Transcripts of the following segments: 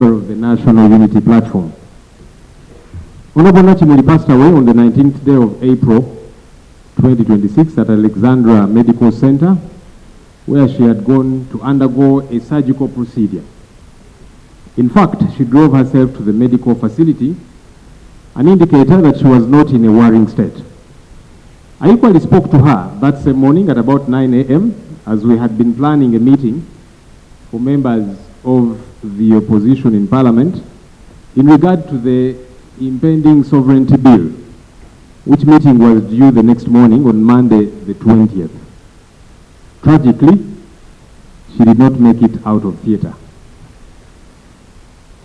of the National Unity Platform. Honorable Nakimuli passed away on the 19th day of April 2026 at Alexandra Medical Center, where she had gone to undergo a surgical procedure. In fact, she drove herself to the medical facility, an indicator that she was not in a worrying state. I equally spoke to her that same morning at about 9 a.m. as we had been planning a meeting for members of the opposition in Parliament in regard to the impending sovereignty bill, which meeting was due the next morning on Monday the 20th. Tragically, she did not make it out of theatre.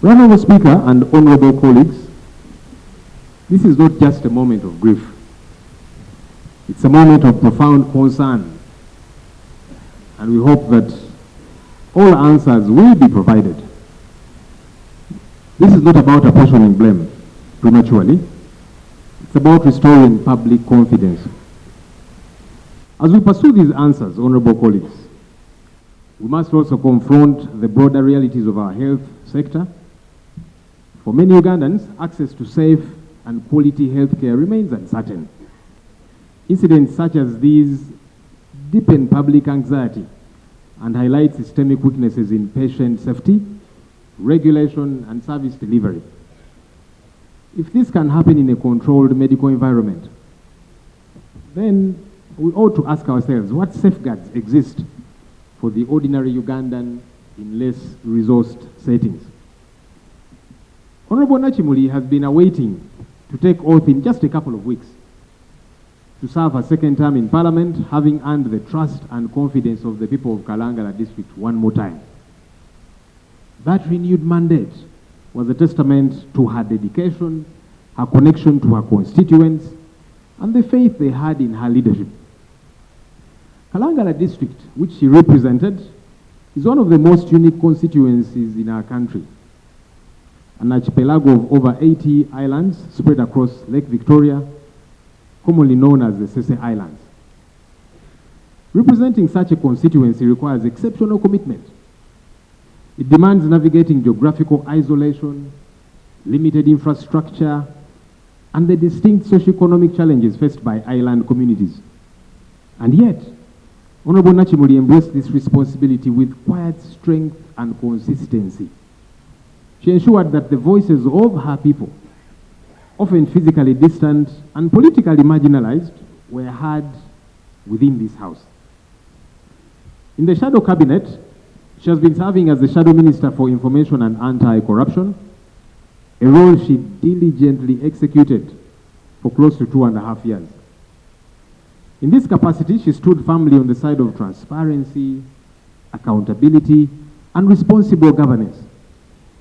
Honorable Speaker and honorable colleagues, this is not just a moment of grief. It's a moment of profound concern, and we hope that all answers will be provided. This is not about apportioning blame prematurely. It's about restoring public confidence. As we pursue these answers, honorable colleagues, we must also confront the broader realities of our health sector. For many Ugandans, access to safe and quality health care remains uncertain. Incidents such as these deepen public anxiety and highlight systemic weaknesses in patient safety, regulation, and service delivery. If this can happen in a controlled medical environment, then we ought to ask ourselves what safeguards exist for the ordinary Ugandan in less resourced settings. Honorable Nakimuli has been awaiting to take oath in just a couple of weeks to serve her second term in Parliament, having earned the trust and confidence of the people of Kalangala district one more time. That renewed mandate was a testament to her dedication, her connection to her constituents, and the faith they had in her leadership. Kalangala district, which she represented, is one of the most unique constituencies in our country. An archipelago of over 80 islands spread across Lake Victoria, commonly known as the Sese Islands. Representing such a constituency requires exceptional commitment. It demands navigating geographical isolation, limited infrastructure, and the distinct socio-economic challenges faced by island communities. And yet, Honorable Nakimuli embraced this responsibility with quiet strength and consistency. She ensured that the voices of her people, often physically distant and politically marginalized, were heard within this house. In the shadow cabinet, she has been serving as the Shadow Minister for Information and Anti-Corruption, a role she diligently executed for close to 2.5 years. In this capacity, she stood firmly on the side of transparency, accountability, and responsible governance.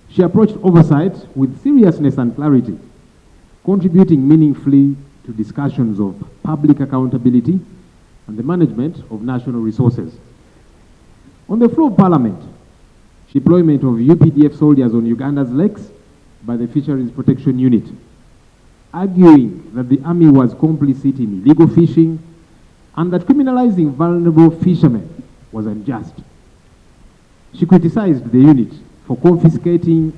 She approached oversight with seriousness and clarity, contributing meaningfully to discussions of public accountability and the management of national resources. On the floor of Parliament, deployment of UPDF soldiers on Uganda's lakes by the Fisheries Protection Unit, arguing that the army was complicit in illegal fishing and that criminalizing vulnerable fishermen was unjust. She criticized the unit for confiscating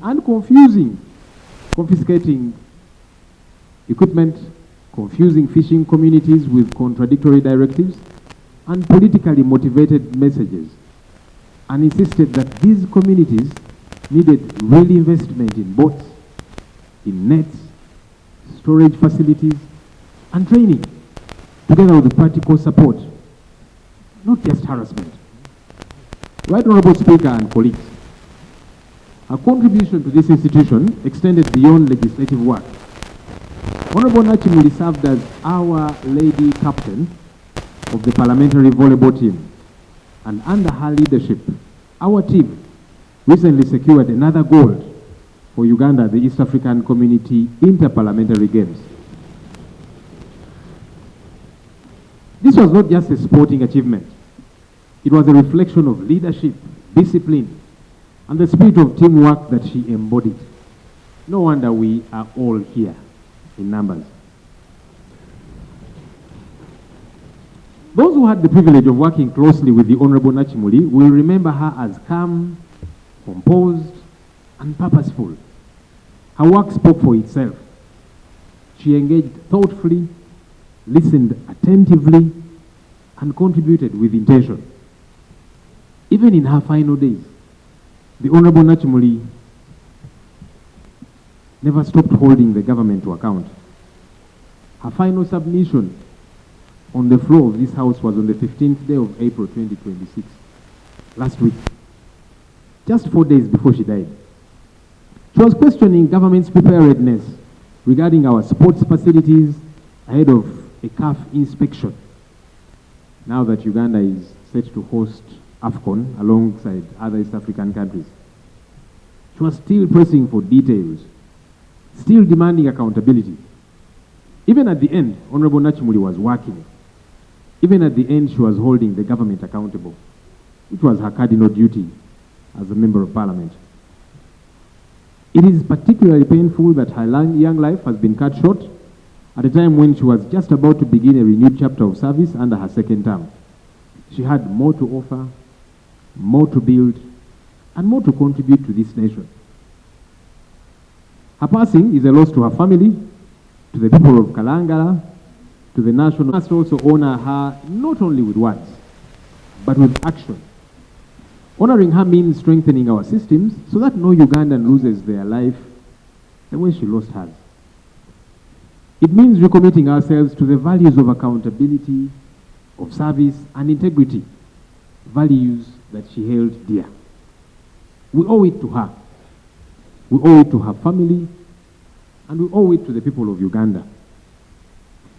equipment, confusing fishing communities with contradictory directives and politically motivated messages, and insisted that these communities needed real investment in boats, in nets, storage facilities, and training, together with practical support, not just harassment. Right Honorable Speaker and colleagues, her contribution to this institution extended beyond legislative work. Honorable Nakimuli served as our lady captain of the parliamentary volleyball team, and under her leadership, our team recently secured another gold for Uganda, the East African Community Interparliamentary Games. This was not just a sporting achievement. It was a reflection of leadership, discipline, and the spirit of teamwork that she embodied. No wonder we are all here in numbers. Those who had the privilege of working closely with the Honorable Nakimuli will remember her as calm, composed, and purposeful. Her work spoke for itself. She engaged thoughtfully, listened attentively, and contributed with intention. Even in her final days, the Honorable Nakimuli never stopped holding the government to account. Her final submission on the floor of this House was on the 15th day of April 2026, last week, just 4 days before she died. She was questioning government's preparedness regarding our sports facilities ahead of a CAF inspection, now that Uganda is set to host AFCON alongside other East African countries. She was still pressing for details, still demanding accountability. Even at the end, Honorable Nakimuli was working. Even at the end, she was holding the government accountable, which was her cardinal duty as a member of parliament. It is particularly painful that her young life has been cut short at a time when she was just about to begin a renewed chapter of service under her second term. She had more to offer, more to build, and more to contribute to this nation. Her passing is a loss to her family, to the people of Kalangala, to the national. We must also honor her not only with words, but with action. Honoring her means strengthening our systems so that no Ugandan loses their life the way she lost hers. It means recommitting ourselves to the values of accountability, of service, and integrity, values that she held dear. We owe it to her. We owe it to her family, and we owe it to the people of Uganda.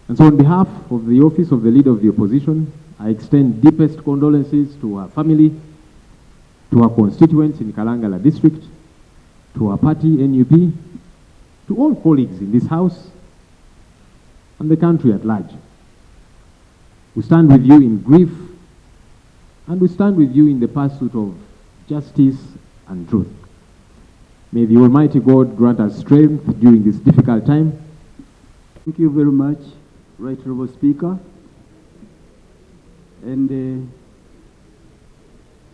And so on behalf of the Office of the Leader of the Opposition, I extend deepest condolences to her family, to her constituents in Kalangala District, to her party, NuP, to all colleagues in this House, and the country at large. We stand with you in grief, and we stand with you in the pursuit of justice and truth. May the Almighty God grant us strength during this difficult time. Thank you very much, Right Honourable Speaker. And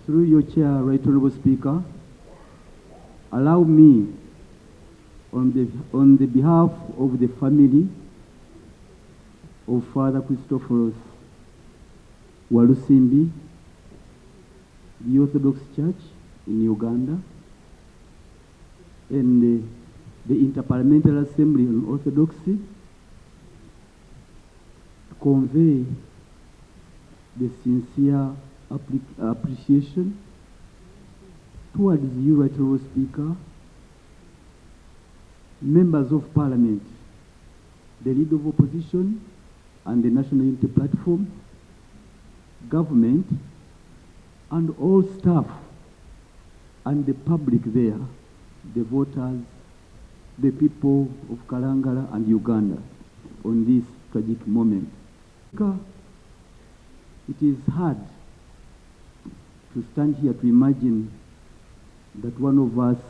through your chair, Right Honourable Speaker, allow me, on the behalf of the family of Father Christopherus Walusimbi, the Orthodox Church in Uganda, and the Interparliamentary Assembly on Orthodoxy, to convey the sincere appreciation towards you, Right Honourable Speaker, members of Parliament, the Leader of Opposition and the National Unity Platform, government, and all staff and the public there, the voters, the people of Kalangala and Uganda on this tragic moment. It is hard to stand here to imagine that one of us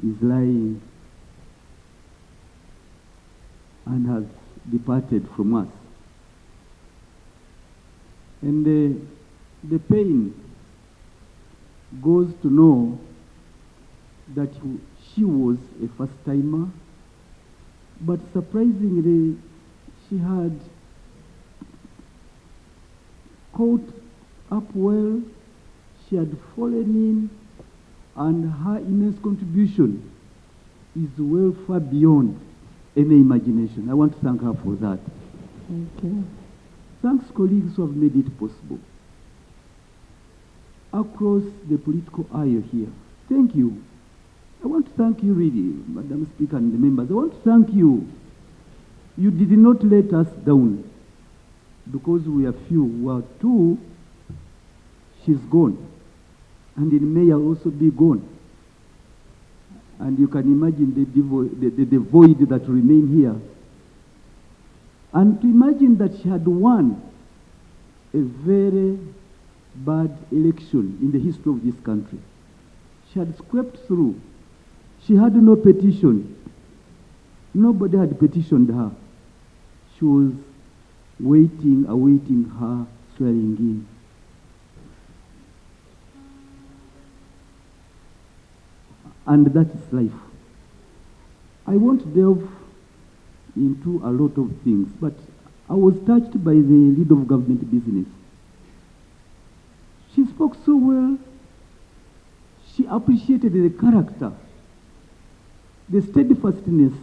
is lying and has departed from us. And the pain goes to know that she was a first-timer, but surprisingly, she had caught up well, she had fallen in, and her immense contribution is well far beyond any imagination. I want to thank her for that. Thank you. Thanks, colleagues who have made it possible. Across the political aisle here, thank you. I want to thank you really, Madam Speaker and the members. I want to thank you. You did not let us down because we are few. We are two. She's gone. And in May I'll also be gone. And you can imagine the void that remain here. And to imagine that she had won a very bad election in the history of this country. She had swept through. She had no petition. Nobody had petitioned her. She was waiting, awaiting her swearing in. and that is life. I won't delve into a lot of things, but I was touched by the lead of government business. She spoke so well. She appreciated the character, the steadfastness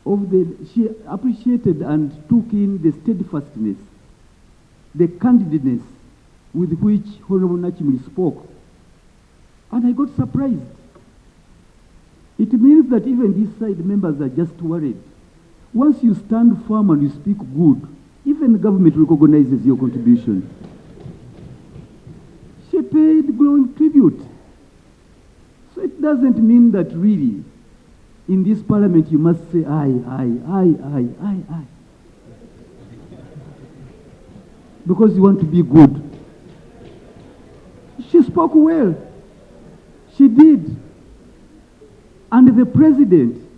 of she appreciated and took in the steadfastness, the candidness with which Honorable Nakimuli spoke. And I got surprised. It means that even these side members are just worried. Once you stand firm and you speak good, even the government recognizes your contribution. She paid glowing tribute. So it doesn't mean that really, in this parliament, you must say, I. Because you want to be good. She spoke well. She did. And the president,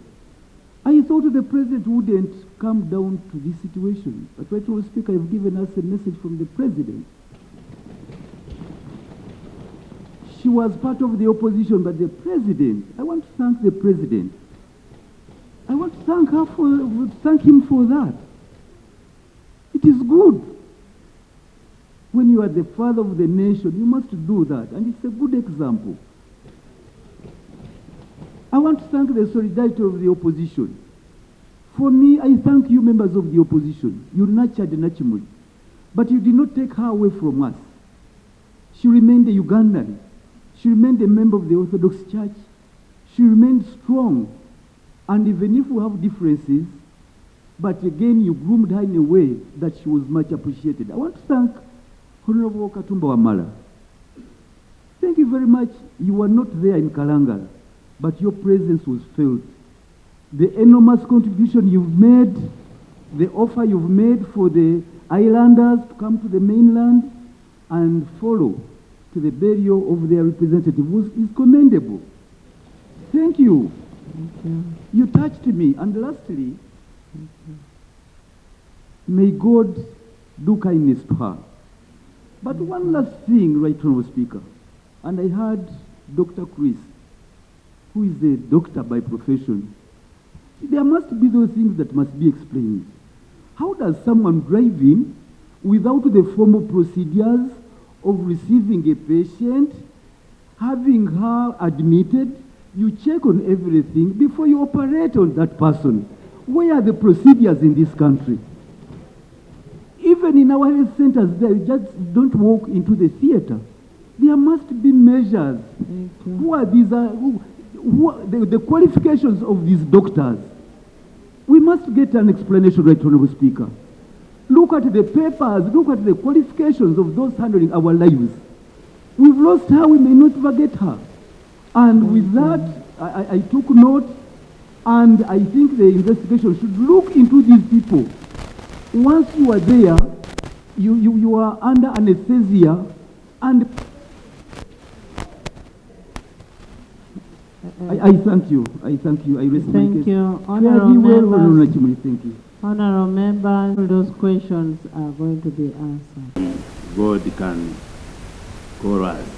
I thought the president wouldn't come down to this situation. But right now, Speaker, I've given us a message from the president. She was part of the opposition, but the president, I want to thank the president. I want to thank him for that. It is good. When you are the father of the nation, you must do that. And it's a good example. I want to thank the solidarity of the opposition. For me, I thank you, members of the opposition. You nurtured Nakimuli. But you did not take her away from us. She remained a Ugandan. She remained a member of the Orthodox Church. She remained strong. And even if we have differences, but again, you groomed her in a way that she was much appreciated. I want to thank Honorable Katumba Wamala. Thank you very much. You were not there in Kalangala, but your presence was felt. The enormous contribution you've made, the offer you've made for the islanders to come to the mainland and follow to the burial of their representative is commendable. Thank you. Thank you. You touched me. And lastly, may God do kindness to her. But one last thing, Right Honourable Speaker, and I heard Dr. Chris, who is a doctor by profession. There must be those things that must be explained. How does someone drive in without the formal procedures of receiving a patient, having her admitted, you check on everything before you operate on that person? Where are the procedures in this country? Even in our health centers, they just don't walk into the theater. There must be measures. Who are these? Who are the qualifications of these doctors? We must get an explanation, Right Honourable Speaker. Look at the papers, look at the qualifications of those handling our lives. We've lost her, we may not forget her. And with that, I took note, and I think the investigation should look into these people. Once you are there, you are under anesthesia, and I thank you. I thank you. I rest my case. Thank you. Thank you. Honorable members, those questions are going to be answered. God can call us.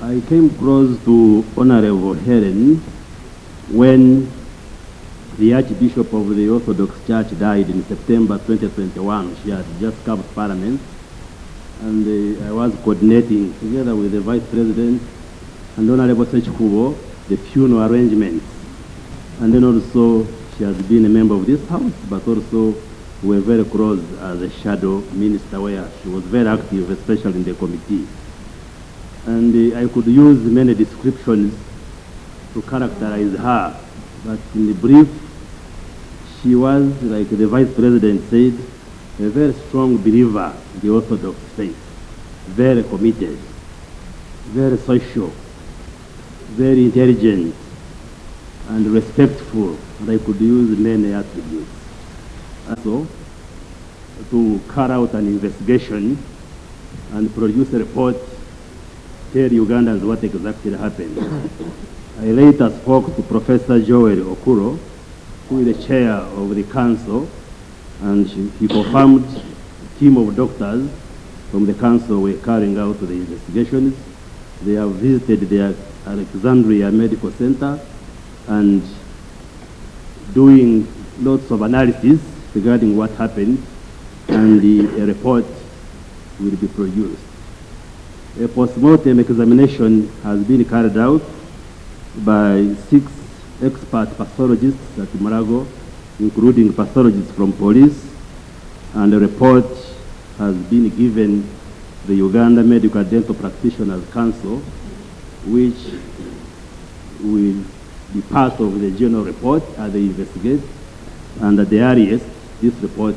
I came close to Honorable Helen when the Archbishop of the Orthodox Church died in September 2021. She had just come to Parliament, and I was coordinating together with the Vice President and Honorable Ssenyonyi the funeral arrangements. And then also she has been a member of this House, but also we were very close as a shadow minister where she was very active, especially in the committee. And I could use many descriptions to characterize her, but in the brief, she was, like the Vice President said, a very strong believer in the Orthodox faith, very committed, very social, very intelligent, and respectful, and I could use many attributes. Also, to carry out an investigation and produce a report, tell Ugandans what exactly happened. I later spoke to Professor Joel Okuro, who is the chair of the council, and he confirmed a team of doctors from the council were carrying out the investigations. They have visited their Alexandria Medical Center and doing lots of analysis regarding what happened, and a report will be produced. A post-mortem examination has been carried out by 6 expert pathologists at Mulago, including pathologists from police, and a report has been given the Uganda Medical Dental Practitioners Council, which will be part of the general report as they investigate, and at the earliest, this report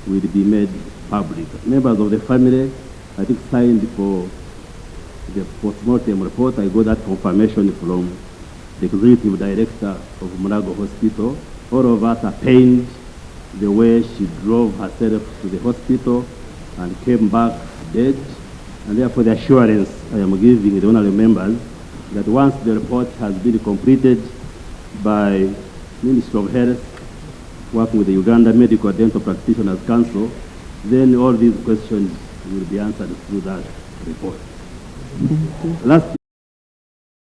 will be made public. Members of the family, I think, signed for the post-mortem report. I got that confirmation from the executive director of Mulago Hospital. All of us are pained the way she drove herself to the hospital and came back dead. And therefore the assurance I am giving the honorable members that once the report has been completed by Ministry of Health, working with the Uganda Medical Dental Practitioners Council, then all these questions will be answered through that report. Last